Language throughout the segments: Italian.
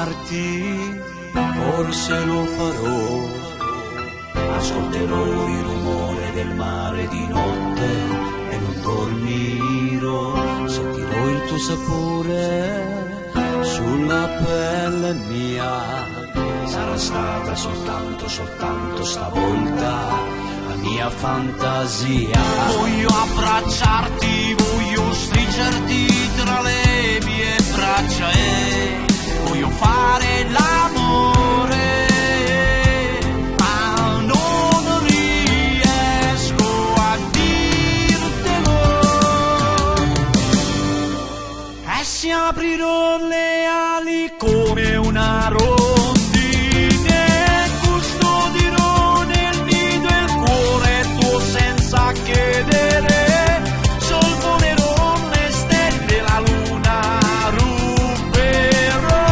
abbracciarti, forse lo farò. Ascolterò il rumore del mare di notte e non dormirò. Sentirò il tuo sapore sulla pelle mia. Sarà stata soltanto stavolta la mia fantasia. Voglio abbracciarti, voglio stringerti tra le mie braccia e voglio fare l'amore, ma non riesco a dirtelo. E si aprirò le ali come una rondine, custodirò nel nido il cuore tuo senza chiedere, sorvolerò le stelle, la luna ruberò,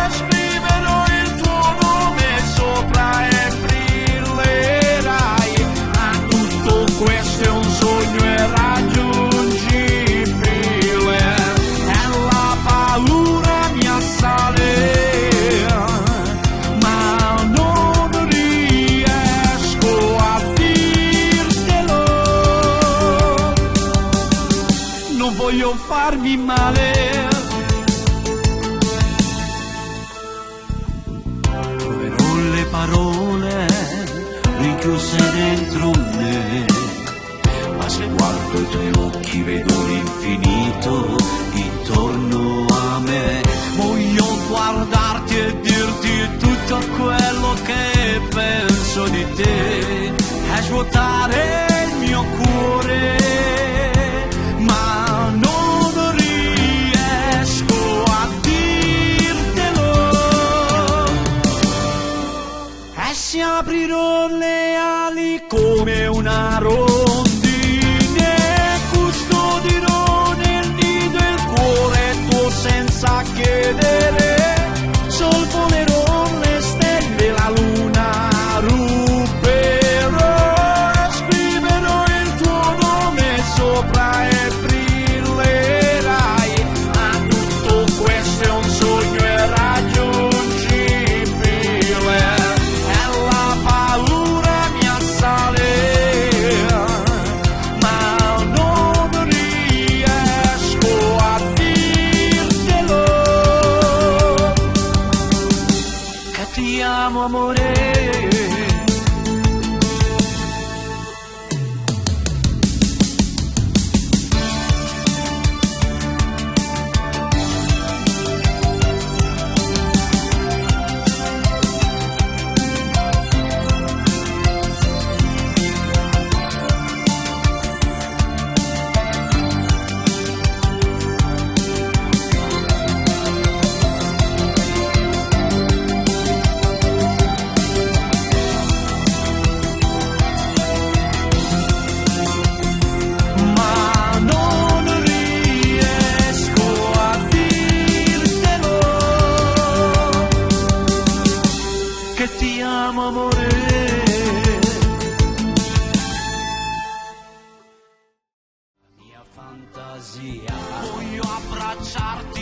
scriverò il tuo nome sopra e brillerai, ma tutto questo è un sogno irraggiungibile e la paura mi assale. Voglio farmi male, troverò le parole rinchiuse dentro me, ma se guardo i tuoi occhi vedo l'infinito intorno a me. Voglio guardarti e dirti tutto quello che penso di te e svuotare il mio cuore, ma non riesco a dirtelo. E si aprirò le ali come una rondine, custodirò nel nido il cuore tuo senza chiedere, sorvolerò le stelle, la luna ruberò, scriverò il tuo nome sopra e brillerai, ma tutto questo è un sogno irraggiungibile e la paura mi assale, ma non riesco a dirtelo che ti amo, amore. Ti amo, amore. La mia fantasia, voglio abbracciarti.